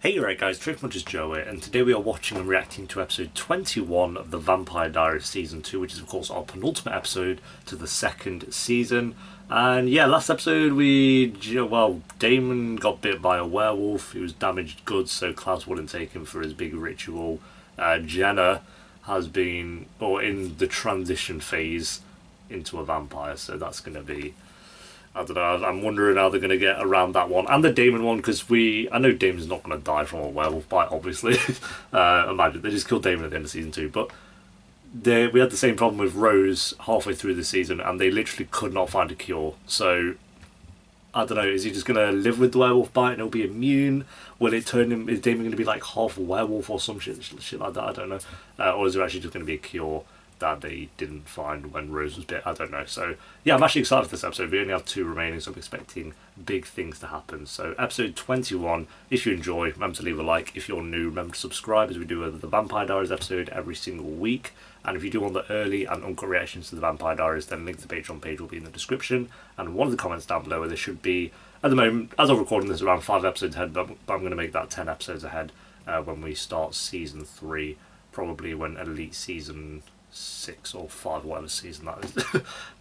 Hey right guys, Trickmuncher's Joe here, and today we are watching and reacting to episode 21 of the Vampire Diaries Season 2, which is of course our penultimate episode to the second season. And yeah, last episode Damon got bit by a werewolf, he was damaged goods so Klaus wouldn't take him for his big ritual. Jenna has been, or in the transition phase into a vampire, so that's going to be, I don't know, I'm wondering how they're going to get around that one. And the Damon one, because I know Damon's not going to die from a werewolf bite, obviously. Imagine, they just killed Damon at the end of season 2. But we had the same problem with Rose halfway through the season, and they literally could not find a cure. So, I don't know, is he just going to live with the werewolf bite and he'll be immune? Will it turn him, is Damon going to be like half werewolf or some shit like that? I don't know. Or is there actually just going to be a cure that they didn't find when Rose was bit? I don't know. So yeah, I'm actually excited for this episode. We only have 2 remaining, so I'm expecting big things to happen. So episode 21, if you enjoy, remember to leave a like. If you're new, remember to subscribe, as we do the Vampire Diaries episode every single week. And if you do want the early and uncut reactions to the Vampire Diaries, then link to the Patreon page will be in the description and one of the comments down below, where there should be, at the moment, as I'm recording this, around 5 episodes ahead, but I'm going to make that 10 episodes ahead when we start season 3, probably when Elite season 6 or 5, whatever season that is.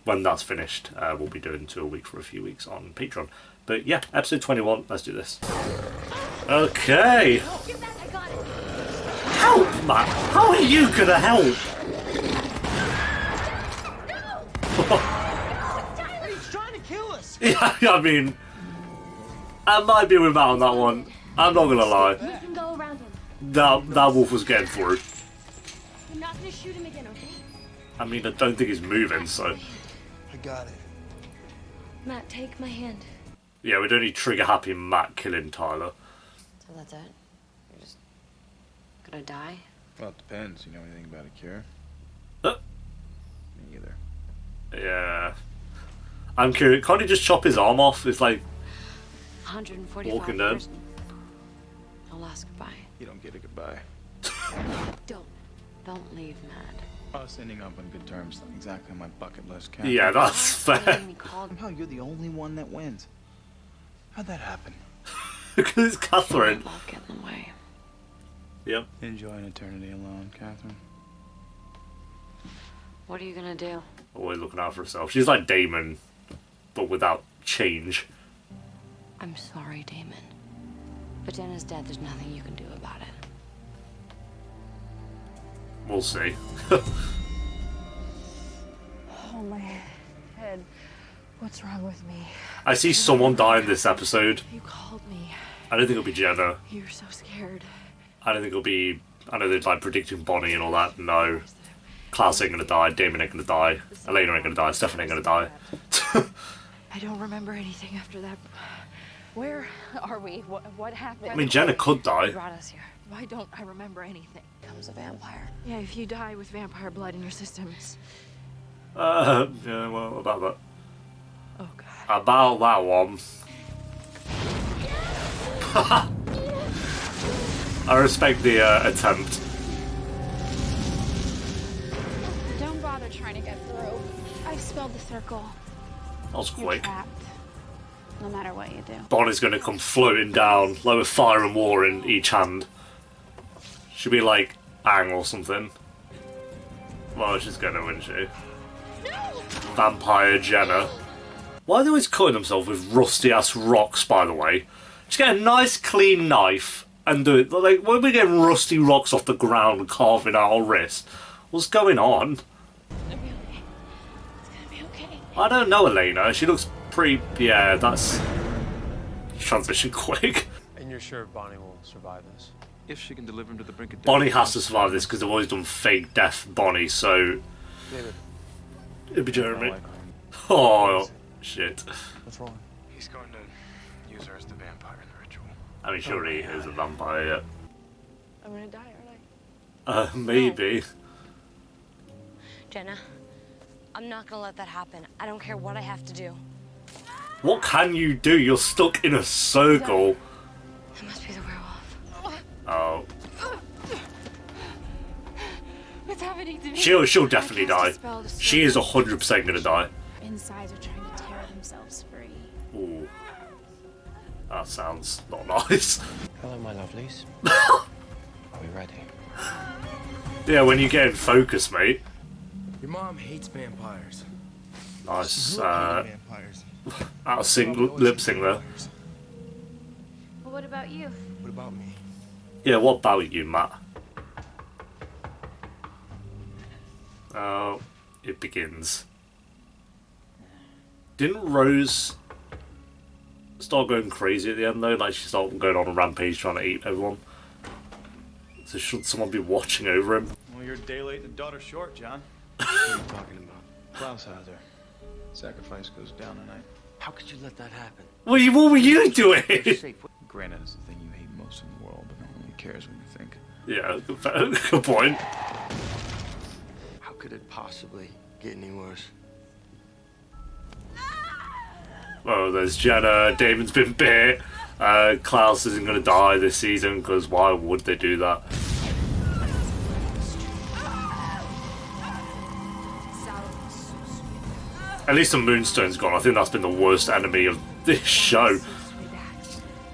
When that's finished, we'll be doing 2 a week for a few weeks on Patreon. But yeah, episode 21, let's do this. Okay. Help, Matt! How are you gonna help? He's trying to kill us. Yeah, I mean, I might be with Matt on that one. I'm not gonna lie. You can go around him. That wolf was getting through. You're not gonna shoot him again, okay? I mean, I don't think he's moving, so. I got it. Matt, take my hand. Yeah, we'd only trigger happy Matt killing Tyler. So that's it? You're just gonna die? Well, it depends. You know anything about a cure? Me either. Yeah. I'm curious, can't he just chop his arm off? It's like 145 Walking Dead. years. No last goodbye. You don't get a goodbye. Don't leave, Matt. Us ending up on good terms, not exactly on my bucket list, Cat. Yeah, that's fair. Somehow you're the only one that wins. How'd that happen? Because it's Catherine. I'll get in the way. Yep. Enjoy an eternity alone, Catherine. What are you gonna do? Always looking out for herself. She's like Damon, but without change. I'm sorry, Damon. But Jenna's dead. There's nothing you can do about it. We'll see. Oh, my head. What's wrong with me? I see someone die in this episode. You called me. I don't think it'll be Jenna. You're so scared. I don't think it'll be... I know they're like predicting Bonnie and all that. No. Klaus ain't gonna die. Damon ain't gonna die. Elena ain't gonna die. Stefan ain't gonna die. I don't remember anything after that. Where are we? What happened? I mean, Jenna could Who die. brought us here? Why don't I remember anything? Becomes a vampire. Yeah, if you die with vampire blood in your systems. Yeah, well, about that. Oh, God. About that one. I respect the attempt. Don't bother trying to get through. I've spelled the circle. That was You're quick. trapped. No matter what you do. Bonnie's gonna come floating down, like with fire and war in each hand. She'll be like Aang or something. Well, she's gonna, wouldn't she? Vampire Jenna. Why are they always cutting themselves with rusty ass rocks, by the way? Just get a nice clean knife and do it. Like, why are we getting rusty rocks off the ground and carving out our wrist? What's going on? It's gonna be okay. It's gonna be okay. I don't know Elena. She looks pretty. Yeah, that's. Transition quick. And you're sure Bonnie will survive this? If she can deliver him to the brink of death. Bonnie has to survive this because they've always done fake death Bonnie, so. David. It'd be Jeremy. Like Oh, shit. What's wrong? He's going to use her as the vampire in the ritual. I mean, surely he is a vampire, yeah. I'm gonna die, aren't I? Maybe. Jenna, I'm not gonna let that happen. I don't care what I have to do. What can you do? You're stuck in a circle. It must be the werewolf. Oh. What's happening to me? She'll definitely die. She is 100% gonna die. Insides are trying to tear themselves free. Ooh. That sounds not nice. Hello, my lovelies. Are we ready? Yeah, when you get in focus, mate. Your mom hates vampires. Nice. Vampires. Out of lip sync there. Well, what about you? What about me? Yeah, what about you, Matt? Oh, it begins. Didn't Rose start going crazy at the end though? Like she started going on a rampage trying to eat everyone. So should someone be watching over him? Well, you're a day late and a daughter short, John. What are you talking about? Klaus has her. Sacrifice goes down tonight. How could you let that happen? What were you doing? Granted, it's the thing you hate most in the world, but no one really cares when you think. Yeah, good point. How could it possibly get any worse? Oh, there's Jenna. Damon's been bit. Klaus isn't going to die this season because why would they do that? At least the Moonstone's gone. I think that's been the worst enemy of this show.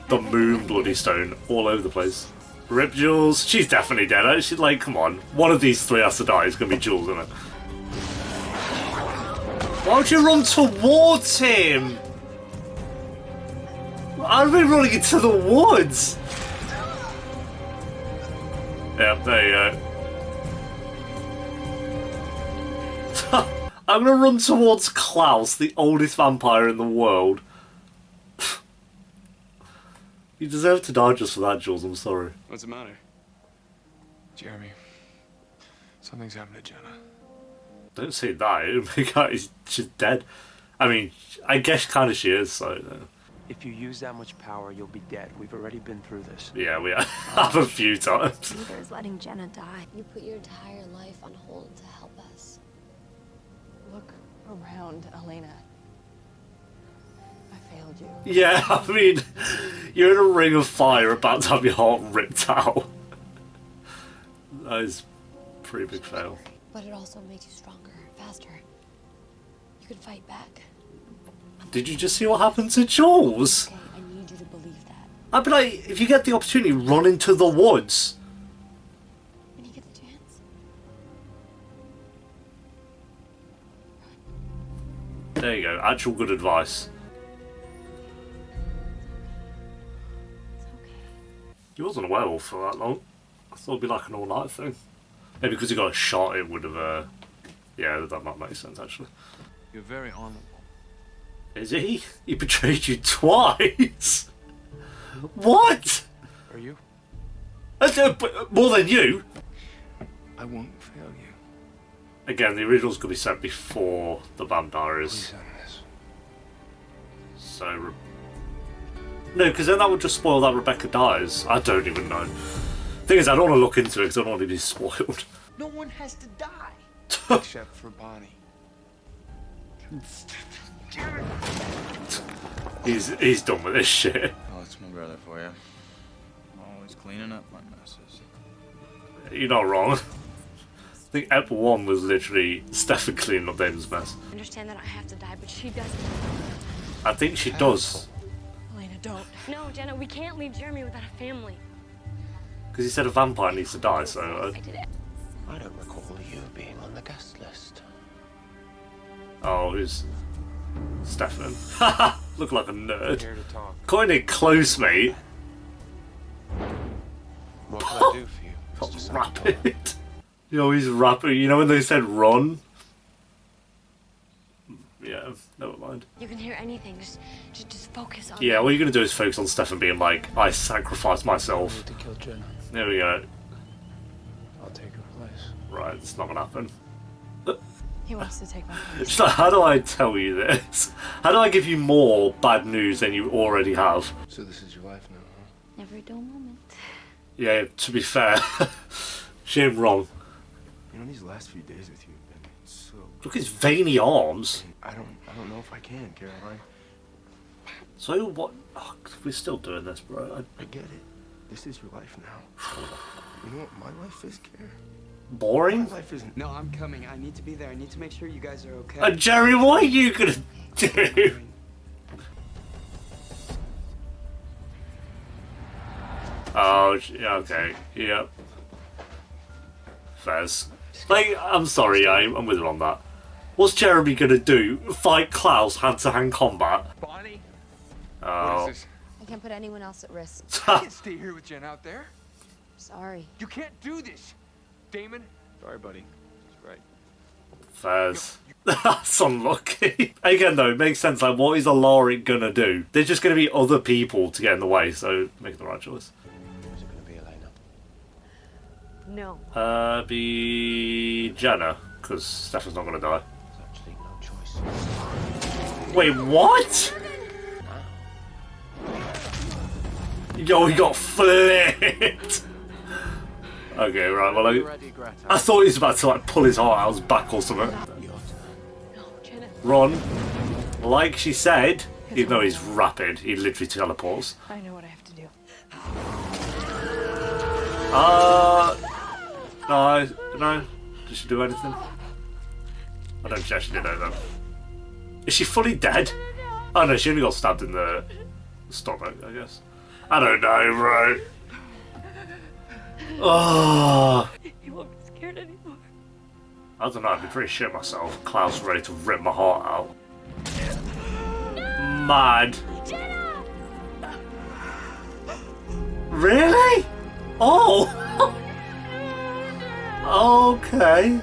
The Moon Bloody Stone all over the place. Rip Jules. She's definitely dead. She's like, come on. One of these three has to die. It's going to be Jules, isn't it? Why would you run towards him? I've been running into the woods. Yep, there you go. I'm gonna run towards Klaus, the oldest vampire in the world. You deserve to die just for that, Jules. I'm sorry. What's the matter? Jeremy, something's happened to Jenna. Don't say that. She's dead. I mean, I guess kind of she is. So. If you use that much power, you'll be dead. We've already been through this. Yeah, we have a few times. Neither is letting Jenna die. You put your entire life on hold to help us. Look around, Elena. I failed you. Yeah, I mean, you're in a ring of fire about to have your heart ripped out. That is a pretty big fail. But it also makes you stronger, faster. You can fight back. Did you just see what happened to Jules? Okay, I need you to believe that. I'd be like, if you get the opportunity, run into the woods. When you get the chance. There you go, actual good advice. It's okay. He wasn't a werewolf for that long. I thought it'd be like an all-night thing. Maybe because he got shot, it would have, yeah, that might make sense, actually. You're very honorable. Is he? He betrayed you twice? What? Are you? More than you? I won't fail you. Again, the originals could be set before the Diaries. Please end this. So... No, because then that would just spoil that Rebecca dies. I don't even know. Thing is, I don't want to look into it because I don't want to be spoiled. No one has to die. Except for Bonnie. He's done with this shit. Oh, it's my brother for you. Always cleaning up my messes. You're not wrong. I think Ep 1 was literally Stefan cleaning up Damon's mess. I understand that I have to die, but she doesn't. I think she does. Elena, don't. No, Jenna, we can't leave Jeremy without a family. Because he said a vampire needs to die, so... I did it. I don't recall you being on the guest list. Oh, who's... Stefan. Haha! Look like a nerd. Here to talk. Cutting it close, mate. What can I do for you, That Mr. was Santor? rapid. Yo, he's rapid. You know when they said run? Yeah, never mind. You can hear anything. Just focus on. Yeah, all you're gonna do is focus on Stefan being like, I sacrificed I myself. need to kill Jenna. There we go. I'll take her place. Right, it's not gonna happen. He wants to take my place. It's like, how do I tell you this? How do I give you more bad news than you already have? So this is your life now, huh? Never a dull moment. Yeah, to be fair, she ain't wrong. You know, these last few days with you have been so... Look at his veiny arms. I don't know if I can, Caroline. So what? Oh, we're still doing this, bro. I get it. This is your life now. You know what my life is, Care? Boring? My life isn't... No, I'm coming. I need to be there. I need to make sure you guys are okay. Jerry, what are you gonna do? Yeah, okay. Yep. Fez. Like, I'm sorry, I'm with her on that. What's Jeremy gonna do? Fight Klaus hand-to-hand combat? Bonnie? Oh. What is this? I can't put anyone else at risk. I can't stay here with Jen out there. Sorry. You can't do this. Damon? Sorry, buddy. She's right. Fez. That's unlucky. Again, though, it makes sense. Like, what is Alaric gonna do? There's just gonna be other people to get in the way, so make the right choice. Is it gonna be Elena? No. Be Jenna, because Stefan's not gonna die. There's actually no choice. Wait, what? Yo, he got flipped. Okay, right, well, I thought he was about to, like, pull his heart out of his back or something. No, Jenna. Ron, like she said, even though he's rapid, he literally teleports. I know what I have to do. No. Did she do anything? I don't think she actually did anything. Is she fully dead? Oh no, she only got stabbed in the stomach, I guess. I don't know, bro. Oh. You won't be scared anymore. I don't know, I'd be pretty shit myself. Klaus ready to rip my heart out. Mad. Jenna! Really? Oh! Okay.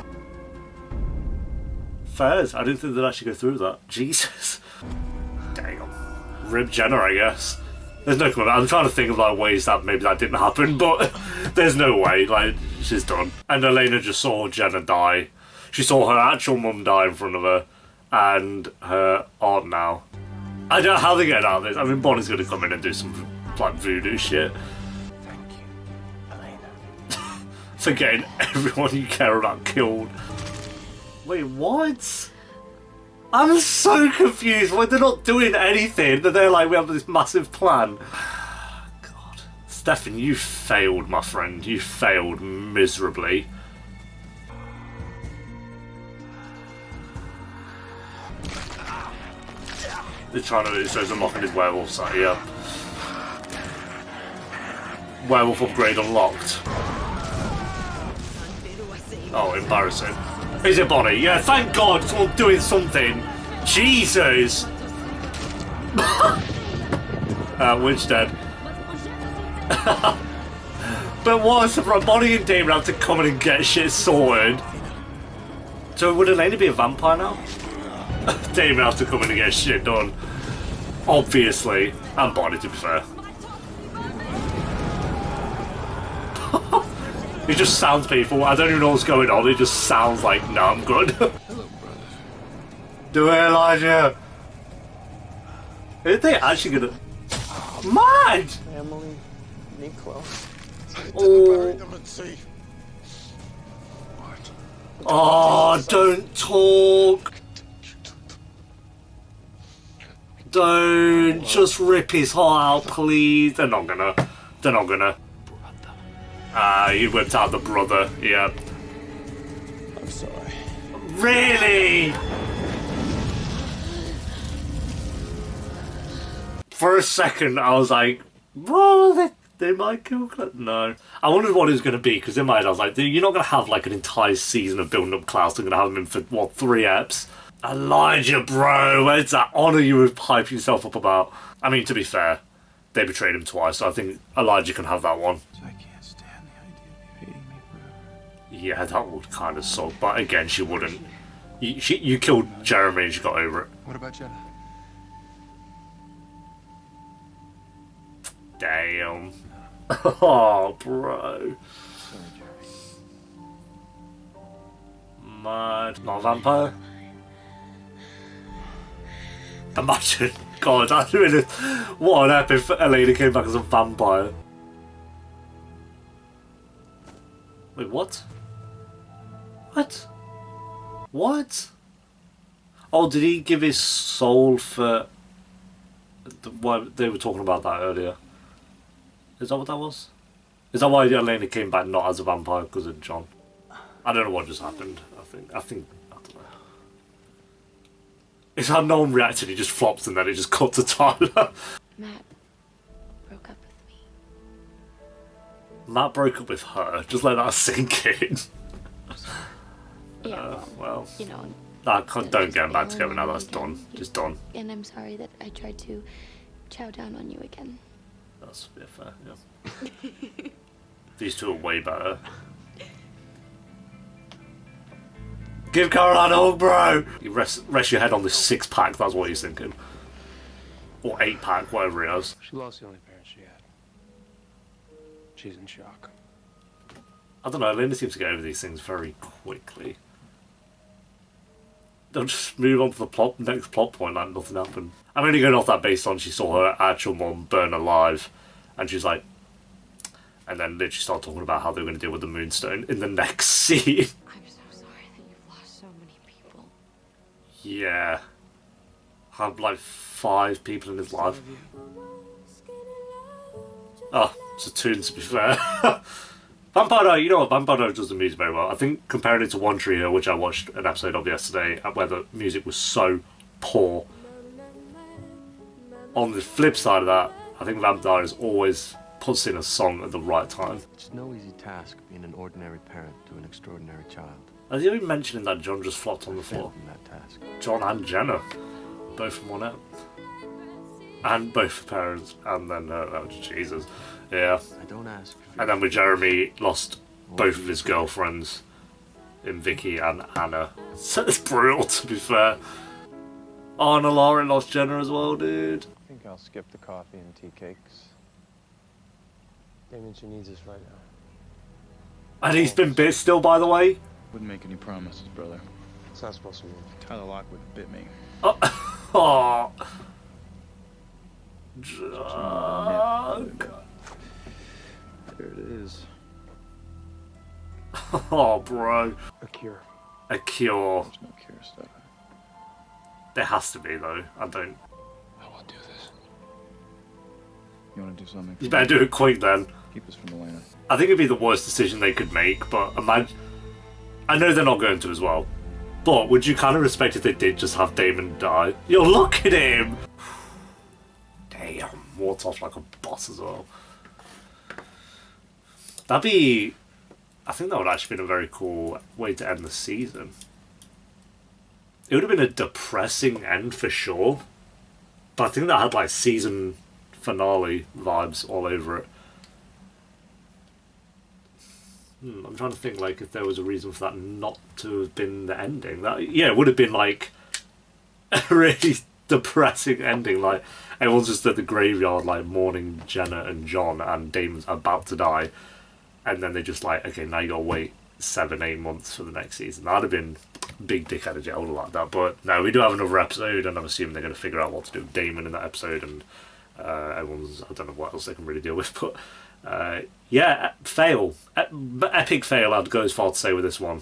Fairs. I didn't think they'd actually go through that. Jesus. Damn. Rib Jenna, I guess. There's no comment. I'm trying to think of like ways that maybe that didn't happen, but there's no way. Like, she's done. And Elena just saw Jenna die. She saw her actual mum die in front of her, and her aunt now. I don't know how they get out of this. I mean, Bonnie's gonna come in and do some like voodoo shit. Thank you, Elena. For getting everyone you care about killed. Wait, what? I'm so confused. Why they're not doing anything? They're like, we have this massive plan. God. Stefan, you failed, my friend. You failed miserably. They're trying to, so he's unlocking his werewolf site, yeah. Werewolf upgrade unlocked. Oh, embarrassing. Is it Bonnie? Yeah, thank God someone's doing something. Jesus! Witch dead. But what a surprise. Bonnie and Damon have to come in and get shit sorted. So would Elena be a vampire now? Damon has to come in and get shit done. Obviously. And Bonnie, to be fair. It just sounds painful. I don't even know what's going on. It just sounds like, no, I'm good. Hello, brother. Do it, Elijah. Are they actually gonna... Mad! Emily, Nico. Oh. Oh, don't talk. Don't. Just rip his heart out, please. They're not gonna. They're not gonna. He whipped out the brother, yeah. I'm sorry. Really? For a second, I was like, well, they might kill Klaus. No. I wondered what it was going to be, because in my head, I was like, you're not going to have like an entire season of building up Klaus. They're going to have him in for, what, 3 eps? Elijah, bro, where's that honour you were hyping yourself up about? I mean, to be fair, they betrayed him twice, so I think Elijah can have that one. I can't stand the idea of you hating me forever. Yeah, that would kind of suck, but again, she wouldn't. You killed Jeremy and she got over it. What about Jenna? Damn. Oh, bro. Sorry, Jeremy. Mad. Not a vampire? Imagine. God, that's really... What an epic if Elena came back as a vampire. Wait, what? What? What? Oh, did he give his soul for... Why they were talking about that earlier. Is that what that was? Is that why Elena came back not as a vampire because of John? I don't know what just happened. I don't know. It's how no one reacted, he just flops and then it just cut to Tyler. Matt broke up with me. Matt broke up with her. Just let that sink in. Yeah, well, you know. Don't get back together now. That's done. Just done. And I'm sorry that I tried to chow down on you again. That's fair. Yeah. These two are way better. Give Caroline a hug, bro! You rest your head on this 6-pack, that's what he's thinking. Or 8-pack, whatever he has. She lost the only parent she had. She's in shock. I don't know, Linda seems to get over these things very quickly. They'll just move on to the next plot point like nothing happened. I'm only going off that based on she saw her actual mom burn alive, and she's like... And then literally start talking about how they're going to deal with the Moonstone in the next scene. I'm so sorry that you've lost so many people. Yeah. Had like 5 people in his life. Oh, it's a tune to be fair. Vampire, you know what, Vampire does the music very well. I think comparing it to One Tree Hill, which I watched an episode of yesterday, where the music was so poor. On the flip side of that, I think Vampire is always puts in a song at the right time. It's no easy task being an ordinary parent to an extraordinary child. Are you even mentioning that John just flopped on the floor? In that task. John and Jenna, both from one out. And both parents, and then, oh Jesus, yeah. I don't ask. And then with Jeremy, lost both of his girlfriends in Vicky and Anna. So it's brutal, to be fair. Oh, and Lauren lost Jenna as well, dude. I think I'll skip the coffee and tea cakes. Damien, she needs us right now. And he's been bit still, by the way. Wouldn't make any promises, brother. It's not supposed to work. Tyler Lockwood bit me. Oh. Oh. God. There it is. Oh, bro. A cure. A cure. There's no cure stuff. There has to be, though. I don't. I won't do this. You want to do something? You better do it quick, then. Keep us from Elena. I think it'd be the worst decision they could make, but imagine... I know they're not going to as well. But would you kind of respect if they did just have Damon die? Yo, look at him! Damn, walks off like a boss as well. That'd be... I think that would actually been a very cool way to end the season. It would have been a depressing end for sure. But I think that had like season finale vibes all over it. I'm trying to think like if there was a reason for that not to have been the ending. That yeah, it would have been like a really depressing ending. Like everyone's just at the graveyard like mourning Jenna and John, and Damon's about to die, and then they're just like, okay, now you gotta wait 7-8 months for the next season. That'd have been big dick energy. I would have liked that. But no, we do have another episode, and I'm assuming they're gonna figure out what to do with Damon in that episode, and everyone's I don't know what else they can really deal with, but. Yeah, fail. Epic fail, I'd go as far to say with this one.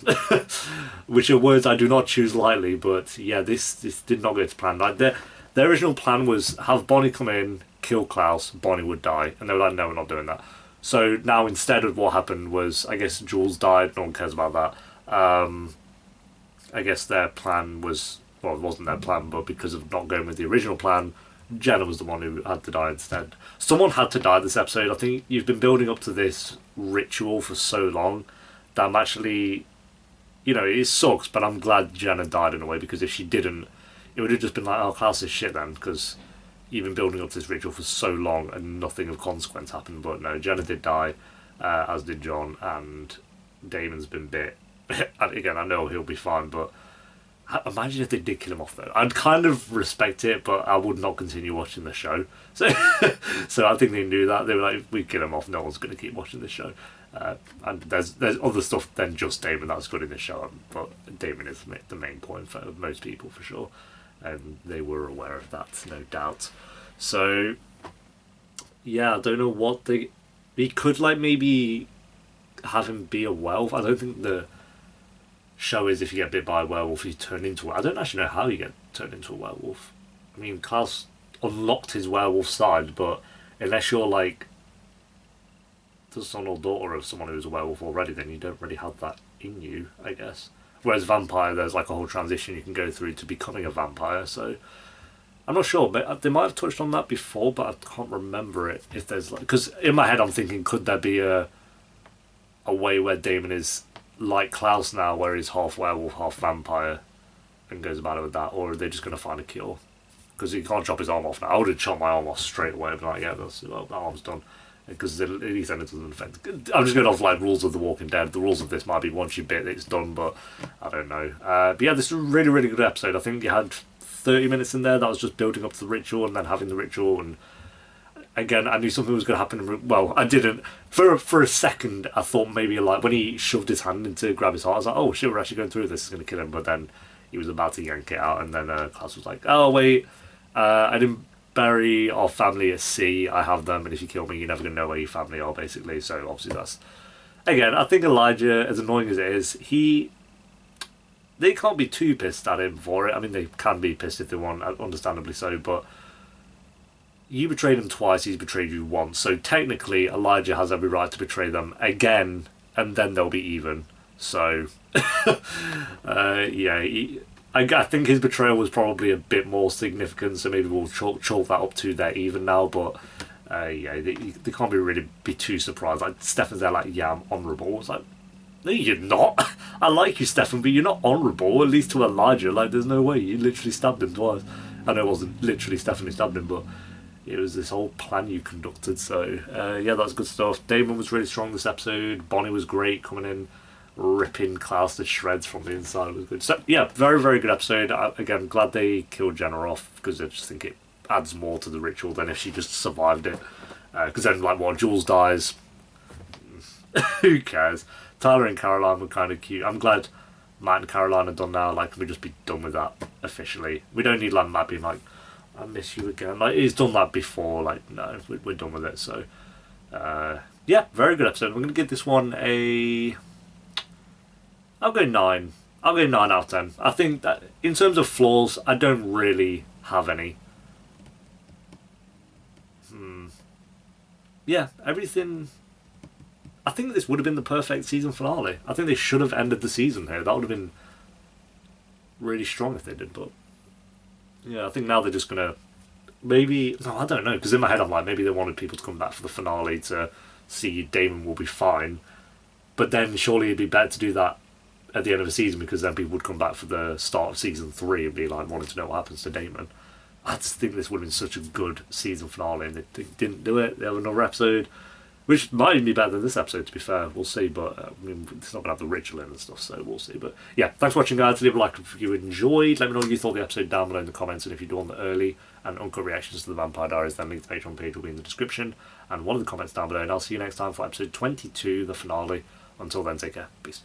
Which are words I do not choose lightly, but yeah, this did not go to plan. Like, their original plan was have Bonnie come in, kill Klaus, Bonnie would die. And they were like, no, we're not doing that. So now instead of what happened was, I guess Jules died, no one cares about that. I guess their plan was, well, it wasn't their plan, but because of not going with the original plan, Jenna was the one who had to die instead. Someone had to die this episode. I think you've been building up to this ritual for so long that I'm actually, you know, it sucks, but I'm glad Jenna died in a way, because if she didn't, it would have just been like, oh, Klaus is shit then, because you've been building up to this ritual for so long and nothing of consequence happened. But no, Jenna did die, as did John, and Damon's been bit. And again, I know he'll be fine, but imagine if they did kill him off though. I'd kind of respect it, but I would not continue watching the show. So, so I think they knew that. They were like, if we kill him off, no one's going to keep watching the show. And there's other stuff than just Damon that's good in this show, but Damon is the main point for most people for sure, and they were aware of that, no doubt. So, yeah, I don't know what we could like maybe have him be a werewolf. I don't think the show is if you get bit by a werewolf you turn into I don't actually know how you get turned into a werewolf. I mean, Klaus unlocked his werewolf side, but unless you're like the son or daughter of someone who's a werewolf already, then you don't really have that in you, I guess. Whereas vampire, there's like a whole transition you can go through to becoming a vampire, so I'm not sure, but they might have touched on that before, but I can't remember it. If there's like, because in my head I'm thinking, could there be a a way where Damon is like Klaus now, where he's half werewolf, half vampire, and goes about it with that, or are they just going to find a cure? Because he can't chop his arm off now. I would have chopped my arm off straight away, but like, yeah, that arm's done. Because at least then it doesn't affect. I'm just going off like rules of The Walking Dead. The rules of this might be once you bit, it's done, but I don't know. But yeah, this is a really, really good episode. I think you had 30 minutes in there that was just building up to the ritual and then having the ritual. And again, I knew something was going to happen. Well, I didn't. For a second, I thought maybe like when he shoved his hand in to grab his heart, I was like, oh shit, we're actually going through this. It's going to kill him. But then he was about to yank it out, and then Klaus was like, oh wait, I didn't bury our family at sea. I have them, and if you kill me, you're never going to know where your family are, basically. So obviously that's... Again, I think Elijah, as annoying as it is, they can't be too pissed at him for it. I mean, they can be pissed if they want, understandably so, but you betrayed him twice, he's betrayed you once. So technically, Elijah has every right to betray them again, and then they'll be even. So, yeah, I think his betrayal was probably a bit more significant, so maybe we'll chalk that up to they're even now, but yeah, they can't really be too surprised. Like, Stefan's there like, yeah, I'm honourable. It's like, no, you're not. I like you, Stefan, but you're not honourable, at least to Elijah. Like, there's no way. You literally stabbed him twice. I know it wasn't literally Stefan who stabbed him, but it was this whole plan you conducted. So, yeah, that's good stuff. Damon was really strong this episode. Bonnie was great, coming in, ripping Klaus to shreds from the inside. It was good. So, yeah, very, very good episode. Again, glad they killed Jenna off, because I just think it adds more to the ritual than if she just survived it. Because then, like, while Jules dies, who cares? Tyler and Caroline were kind of cute. I'm glad Matt and Caroline are done now. Like, can we just be done with that officially? We don't need like Matt being like, I miss you again. Like, he's done that before. Like, no, we're done with it. So, yeah, very good episode. I'm going to give this one I'll go 9. I'll go 9 out of 10. I think that in terms of flaws, I don't really have any. Yeah, everything... I think this would have been the perfect season finale. I think they should have ended the season here. That would have been really strong if they did, but... Yeah, I think now they're just going to... Maybe... No, I don't know, because in my head I'm like, maybe they wanted people to come back for the finale to see Damon will be fine. But then surely it'd be better to do that at the end of the season, because then people would come back for the start of season 3 and be like, wanting to know what happens to Damon. I just think this would have been such a good season finale, and they didn't do it. They have another episode, which might even be better than this episode, to be fair. We'll see, but I mean, it's not going to have the ritual in and stuff, so we'll see. But yeah, thanks for watching, guys. Leave a like if you enjoyed. Let me know what you thought of the episode down below in the comments, and if you do want the early and uncut reactions to the Vampire Diaries, then link to the Patreon page will be in the description and one of the comments down below. And I'll see you next time for episode 22, the finale. Until then, take care. Peace.